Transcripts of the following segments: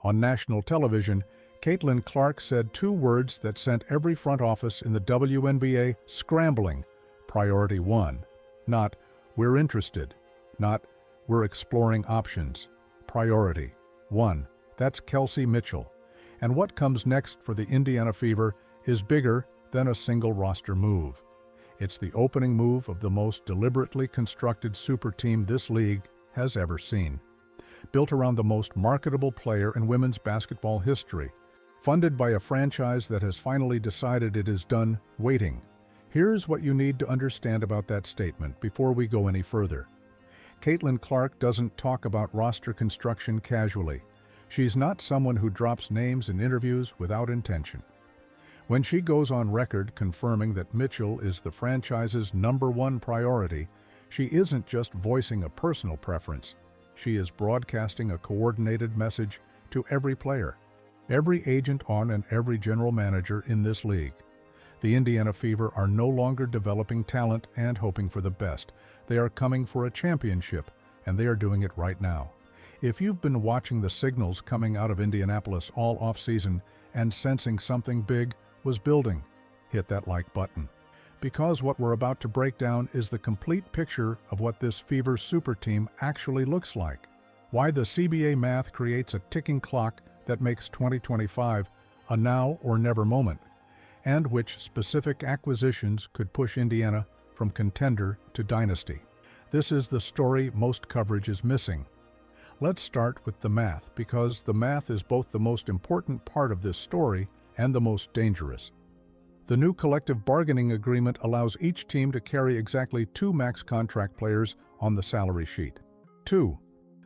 On national television, Caitlin Clark said two words that sent every front office in the WNBA scrambling. Priority one. Not, "We're interested." Not, "We're exploring options." Priority one. That's Kelsey Mitchell. And what comes next for the Indiana Fever is bigger than a single roster move. It's the opening move of the most deliberately constructed super team this league has ever seen. Built around the most marketable player in women's basketball history. Funded by a franchise that has finally decided it is done waiting. Here's what you need to understand about that statement before we go any further. Caitlin Clark doesn't talk about roster construction casually. She's not someone who drops names in interviews without intention. When she goes on record confirming that Mitchell is the franchise's #1 priority, she isn't just voicing a personal preference. She is broadcasting a coordinated message to every player, every agent on and every general manager in this league. The Indiana Fever are no longer developing talent and hoping for the best. They are coming for a championship, and they are doing it right now. If you've been watching the signals coming out of Indianapolis all offseason and sensing something big was building, hit that like button. Because what we're about to break down is the complete picture of what this Fever super team actually looks like. Why the CBA math creates a ticking clock that makes 2025 a now or never moment, and which specific acquisitions could push Indiana from contender to dynasty. This is the story most coverage is missing. Let's start with the math, because the math is both the most important part of this story and the most dangerous. The new collective bargaining agreement allows each team to carry exactly 2 max contract players on the salary sheet. 2.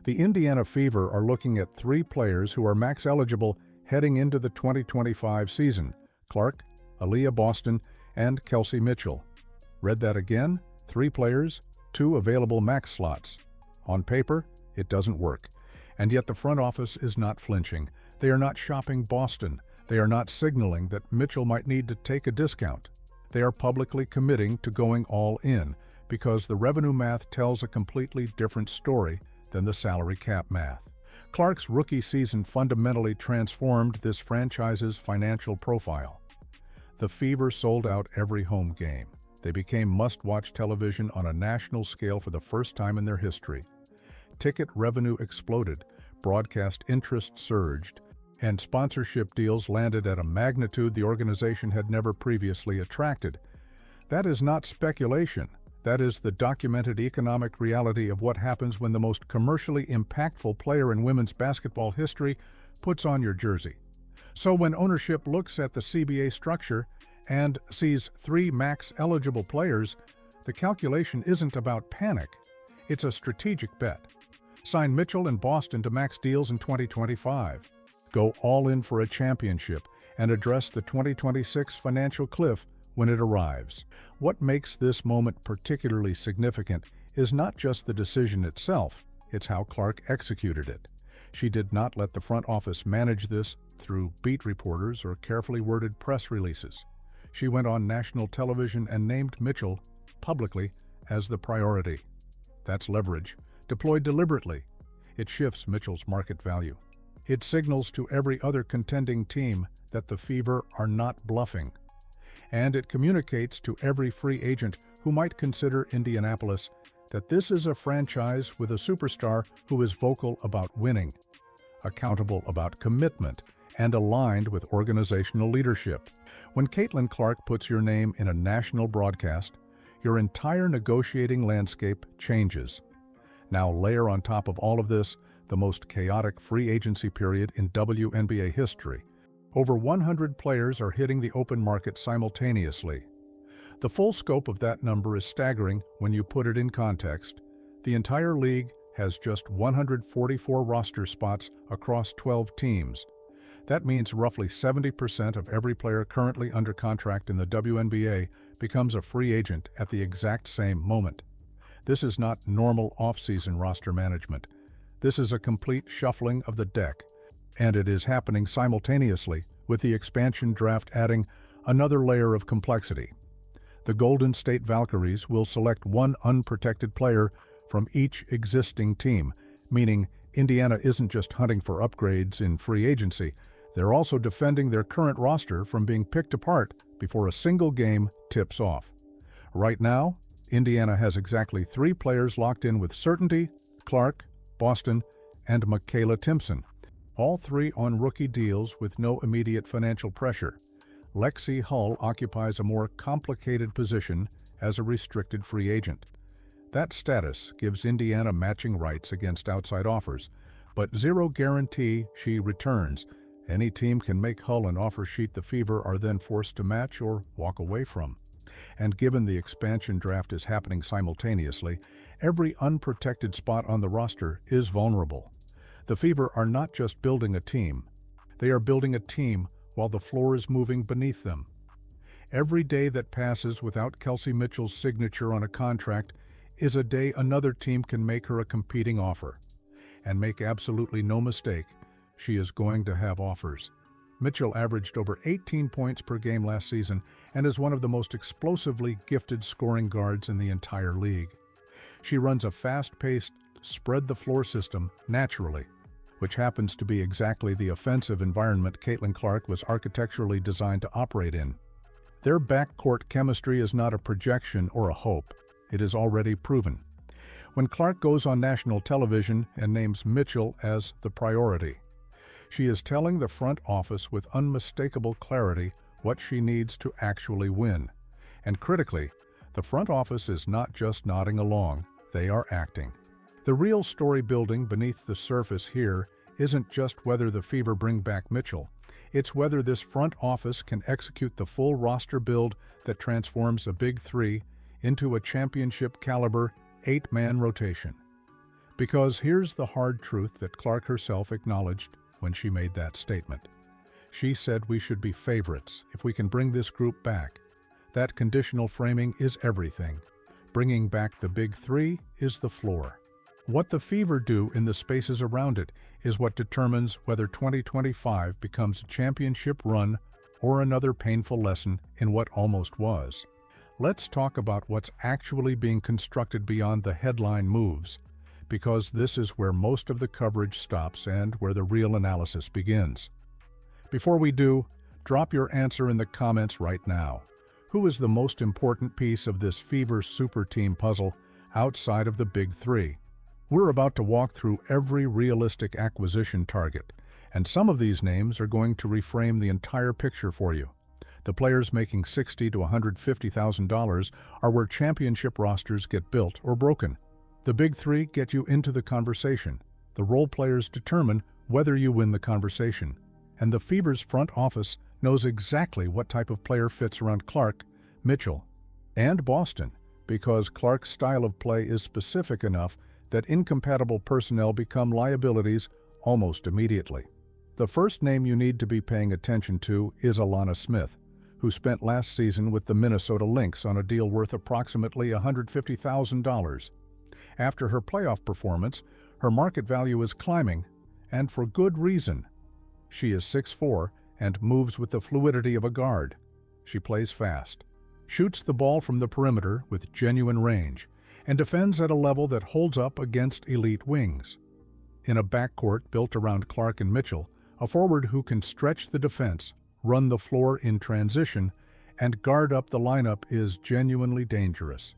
The Indiana Fever are looking at 3 players who are max eligible heading into the 2025 season: Clark, Aaliyah Boston, and Kelsey Mitchell. Read that again? 3 players, 2 available max slots. On paper, it doesn't work. And yet the front office is not flinching. They are not shopping Boston. They are not signaling that Mitchell might need to take a discount. They are publicly committing to going all in, because the revenue math tells a completely different story than the salary cap math. Clark's rookie season fundamentally transformed this franchise's financial profile. The Fever sold out every home game. They became must-watch television on a national scale for the first time in their history. Ticket revenue exploded, broadcast interest surged, and sponsorship deals landed at a magnitude the organization had never previously attracted. That is not speculation. That is the documented economic reality of what happens when the most commercially impactful player in women's basketball history puts on your jersey. So when ownership looks at the CBA structure and sees 3 max-eligible players, the calculation isn't about panic. It's a strategic bet. Sign Mitchell and Boston to max deals in 2025. Go all in for a championship and address the 2026 financial cliff when it arrives. What makes this moment particularly significant is not just the decision itself, it's how Clark executed it. She did not let the front office manage this through beat reporters or carefully worded press releases. She went on national television and named Mitchell publicly as the priority. That's leverage, deployed deliberately. It shifts Mitchell's market value. It signals to every other contending team that the Fever are not bluffing. And it communicates to every free agent who might consider Indianapolis that this is a franchise with a superstar who is vocal about winning, accountable about commitment, and aligned with organizational leadership. When Caitlin Clark puts your name in a national broadcast, your entire negotiating landscape changes. Now layer on top of all of this the most chaotic free agency period in WNBA history. Over 100 players are hitting the open market simultaneously. The full scope of that number is staggering when you put it in context. The entire league has just 144 roster spots across 12 teams. That means roughly 70% of every player currently under contract in the WNBA becomes a free agent at the exact same moment. This is not normal off-season roster management. This is a complete shuffling of the deck, and it is happening simultaneously with the expansion draft adding another layer of complexity. The Golden State Valkyries will select one unprotected player from each existing team, meaning Indiana isn't just hunting for upgrades in free agency, they're also defending their current roster from being picked apart before a single game tips off. Right now, Indiana has exactly 3 players locked in with certainty: Clark, Boston, and Michaela Timpson. All 3 on rookie deals with no immediate financial pressure. Lexi Hull occupies a more complicated position as a restricted free agent. That status gives Indiana matching rights against outside offers, but zero guarantee she returns. Any team can make Hull an offer sheet the Fever are then forced to match or walk away from. And given the expansion draft is happening simultaneously, every unprotected spot on the roster is vulnerable. The Fever are not just building a team, they are building a team while the floor is moving beneath them. Every day that passes without Kelsey Mitchell's signature on a contract is a day another team can make her a competing offer. And make absolutely no mistake, she is going to have offers. Mitchell averaged over 18 points per game last season and is one of the most explosively gifted scoring guards in the entire league. She runs a fast-paced, spread-the-floor system naturally, which happens to be exactly the offensive environment Caitlin Clark was architecturally designed to operate in. Their backcourt chemistry is not a projection or a hope. It is already proven. When Clark goes on national television and names Mitchell as the priority, she is telling the front office with unmistakable clarity what she needs to actually win. And critically, the front office is not just nodding along, they are acting. The real story building beneath the surface here isn't just whether the Fever bring back Mitchell, it's whether this front office can execute the full roster build that transforms a Big Three into a championship-caliber 8-man rotation. Because here's the hard truth that Clark herself acknowledged when she made that statement. She said we should be favorites if we can bring this group back. That conditional framing is everything. Bringing back the Big Three is the floor. What the Fever do in the spaces around it is what determines whether 2025 becomes a championship run or another painful lesson in what almost was. Let's talk about what's actually being constructed beyond the headline moves, because this is where most of the coverage stops and where the real analysis begins. Before we do, drop your answer in the comments right now. Who is the most important piece of this Fever super team puzzle outside of the Big Three? We're about to walk through every realistic acquisition target, and some of these names are going to reframe the entire picture for you. The players making $60,000 to $150,000 are where championship rosters get built or broken. The Big Three get you into the conversation. The role players determine whether you win the conversation. And the Fever's front office knows exactly what type of player fits around Clark, Mitchell, and Boston, because Clark's style of play is specific enough that incompatible personnel become liabilities almost immediately. The first name you need to be paying attention to is Alana Smith, who spent last season with the Minnesota Lynx on a deal worth approximately $150,000. After her playoff performance, her market value is climbing, and for good reason. She is 6'4" and moves with the fluidity of a guard. She plays fast, shoots the ball from the perimeter with genuine range, and defends at a level that holds up against elite wings. In a backcourt built around Clark and Mitchell, a forward who can stretch the defense, run the floor in transition, and guard up the lineup is genuinely dangerous.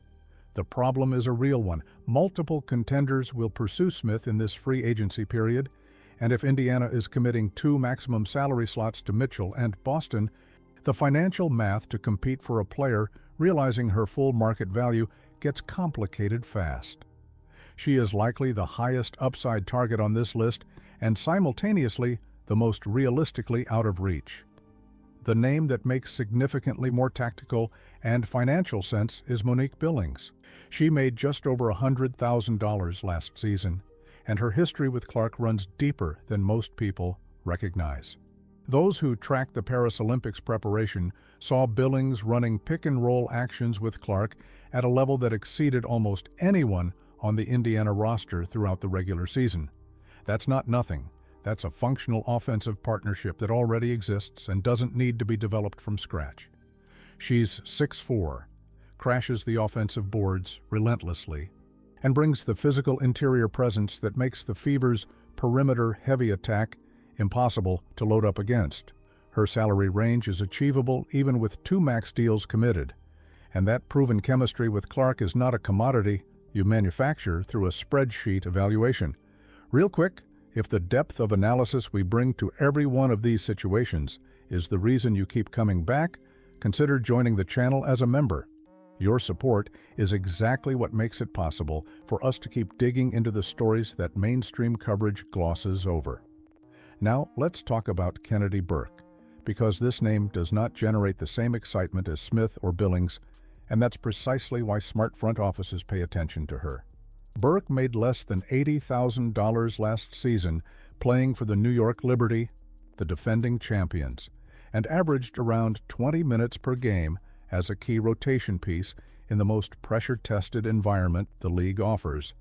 The problem is a real one. Multiple contenders will pursue Smith in this free agency period, and if Indiana is committing 2 maximum salary slots to Mitchell and Boston, the financial math to compete for a player realizing her full market value gets complicated fast. She is likely the highest upside target on this list and simultaneously the most realistically out of reach. The name that makes significantly more tactical and financial sense is Monique Billings. She made just over $100,000 last season, and her history with Clark runs deeper than most people recognize. Those who tracked the Paris Olympics preparation saw Billings running pick-and-roll actions with Clark at a level that exceeded almost anyone on the Indiana roster throughout the regular season. That's not nothing. That's a functional offensive partnership that already exists and doesn't need to be developed from scratch. She's 6'4", crashes the offensive boards relentlessly, and brings the physical interior presence that makes the Fever's perimeter heavy attack impossible to load up against. Her salary range is achievable even with 2 max deals committed. And that proven chemistry with Clark is not a commodity you manufacture through a spreadsheet evaluation. Real quick, if the depth of analysis we bring to every one of these situations is the reason you keep coming back, consider joining the channel as a member. Your support is exactly what makes it possible for us to keep digging into the stories that mainstream coverage glosses over. Now, let's talk about Kennedy Burke, because this name does not generate the same excitement as Smith or Billings, and that's precisely why smart front offices pay attention to her. Burke made less than $80,000 last season playing for the New York Liberty, the defending champions, and averaged around 20 minutes per game as a key rotation piece in the most pressure-tested environment the league offers.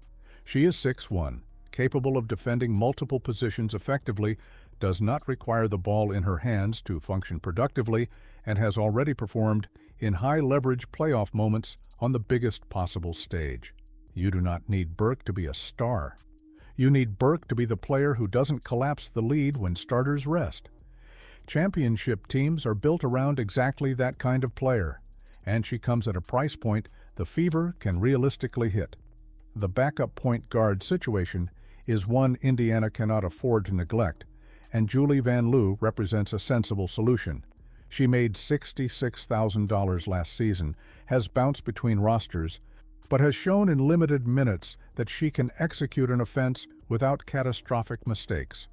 She is 6'1", capable of defending multiple positions effectively, does not require the ball in her hands to function productively, and has already performed in high-leverage playoff moments on the biggest possible stage. You do not need Burke to be a star. You need Burke to be the player who doesn't collapse the lead when starters rest. Championship teams are built around exactly that kind of player, and she comes at a price point the Fever can realistically hit. The backup point guard situation is one Indiana cannot afford to neglect, and Julie Van Loo represents a sensible solution. She made $66,000 last season, has bounced between rosters, but has shown in limited minutes that she can execute an offense without catastrophic mistakes.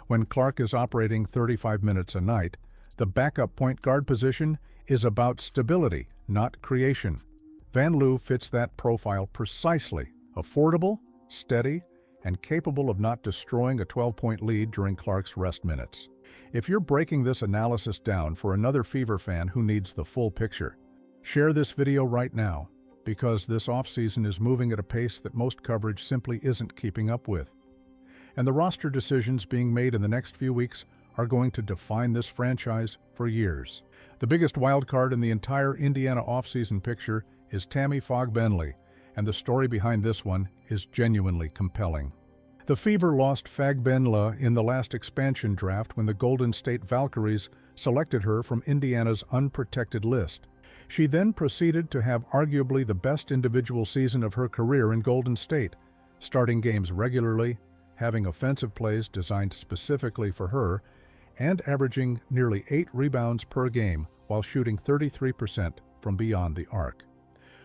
When Clark is operating 35 minutes a night, the backup point guard position is about stability, not creation. Van Loo fits that profile precisely: affordable, steady, and capable of not destroying a 12-point lead during Clark's rest minutes. If you're breaking this analysis down for another Fever fan who needs the full picture, share this video right now, because this offseason is moving at a pace that most coverage simply isn't keeping up with. And the roster decisions being made in the next few weeks are going to define this franchise for years. The biggest wild card in the entire Indiana offseason picture is Tammy Fagbenle, and the story behind this one is genuinely compelling. The Fever lost Fagbenle in the last expansion draft when the Golden State Valkyries selected her from Indiana's unprotected list. She then proceeded to have arguably the best individual season of her career in Golden State, starting games regularly, having offensive plays designed specifically for her, and averaging nearly 8 rebounds per game while shooting 33% from beyond the arc.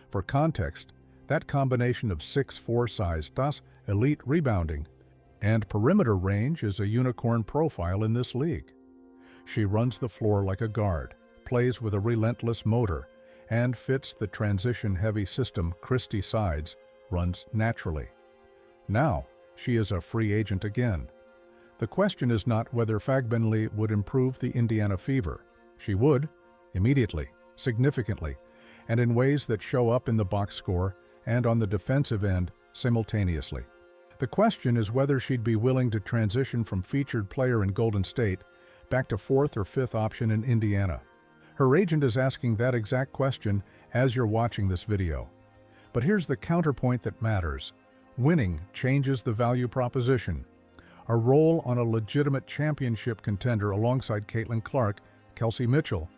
For context, that combination of 6'4" size does elite rebounding and perimeter range is a unicorn profile in this league. She runs the floor like a guard, plays with a relentless motor, and fits the transition-heavy system Christie Sides runs naturally. Now, she is a free agent again. The question is not whether Fagbenle would improve the Indiana Fever. She would, immediately, significantly, and in ways that show up in the box score and on the defensive end simultaneously. The question is whether she'd be willing to transition from featured player in Golden State back to 4th or 5th option in Indiana. Her agent is asking that exact question as you're watching this video. But here's the counterpoint that matters. Winning changes the value proposition. A role on a legitimate championship contender alongside Caitlin Clark, Kelsey Mitchell,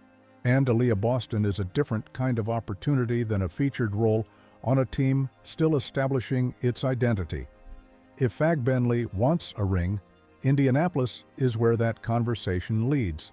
and Aaliyah Boston is a different kind of opportunity than a featured role on a team still establishing its identity. If Fagbenle wants a ring, Indianapolis is where that conversation leads.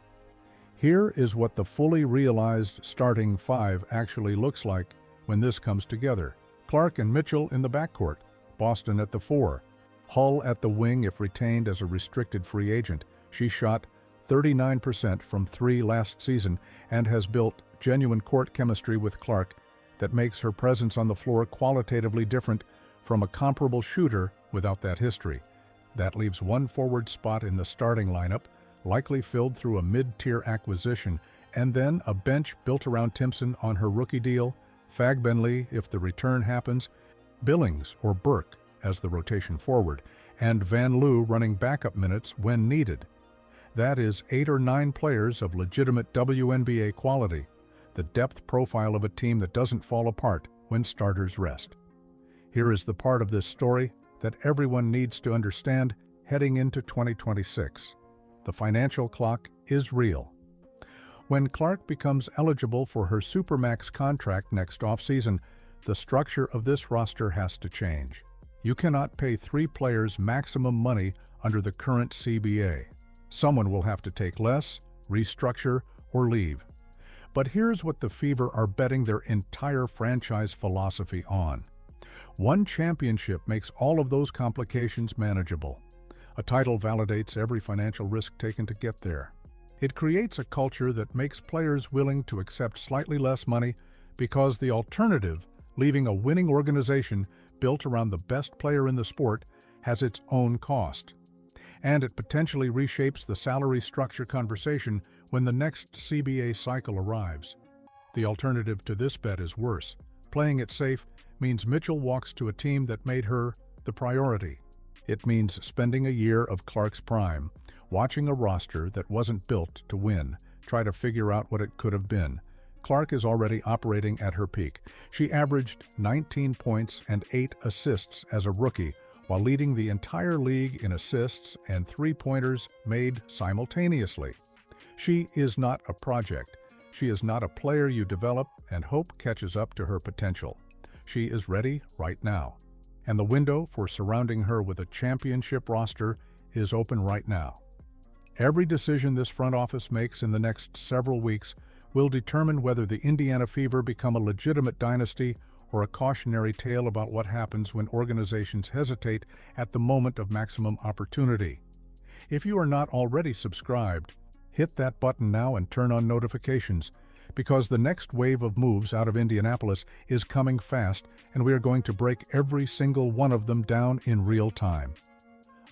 Here is what the fully realized starting 5 actually looks like when this comes together. Clark and Mitchell in the backcourt, Boston at the 4, Hull at the wing if retained as a restricted free agent. She shot 39% from 3 last season and has built genuine court chemistry with Clark that makes her presence on the floor qualitatively different from a comparable shooter without that history. That leaves one forward spot in the starting lineup, likely filled through a mid-tier acquisition, and then a bench built around Timpson on her rookie deal, Fagbenle if the return happens, Billings or Burke as the rotation forward, and Van Loo running backup minutes when needed. That is 8 or 9 players of legitimate WNBA quality, the depth profile of a team that doesn't fall apart when starters rest. Here is the part of this story that everyone needs to understand heading into 2026. The financial clock is real. When Clark becomes eligible for her Supermax contract next offseason, the structure of this roster has to change. You cannot pay 3 players maximum money under the current CBA. Someone will have to take less, restructure, or leave. But here's what the Fever are betting their entire franchise philosophy on. One championship makes all of those complications manageable. A title validates every financial risk taken to get there. It creates a culture that makes players willing to accept slightly less money because the alternative, leaving a winning organization built around the best player in the sport, has its own cost. And it potentially reshapes the salary structure conversation when the next CBA cycle arrives. The alternative to this bet is worse. Playing it safe means Mitchell walks to a team that made her the priority. It means spending a year of Clark's prime, watching a roster that wasn't built to win, try to figure out what it could have been. Clark is already operating at her peak. She averaged 19 points and 8 assists as a rookie, while leading the entire league in assists and three-pointers made simultaneously. She is not a project. She is not a player you develop and hope catches up to her potential. She is ready right now. And the window for surrounding her with a championship roster is open right now. Every decision this front office makes in the next several weeks will determine whether the Indiana Fever become a legitimate dynasty or a cautionary tale about what happens when organizations hesitate at the moment of maximum opportunity. If you are not already subscribed, hit that button now and turn on notifications, because the next wave of moves out of Indianapolis is coming fast, and we are going to break every single one of them down in real time.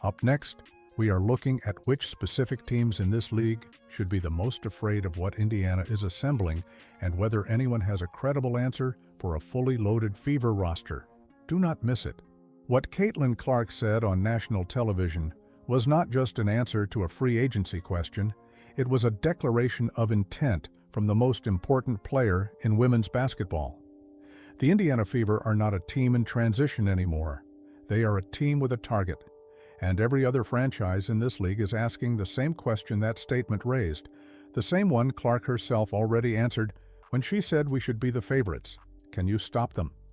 Up next, we are looking at which specific teams in this league should be the most afraid of what Indiana is assembling and whether anyone has a credible answer for a fully loaded Fever roster. Do not miss it. What Caitlin Clark said on national television was not just an answer to a free agency question, it was a declaration of intent from the most important player in women's basketball. The Indiana Fever are not a team in transition anymore. They are a team with a target. And every other franchise in this league is asking the same question that statement raised, the same one Clark herself already answered when she said we should be the favorites. Can you stop them?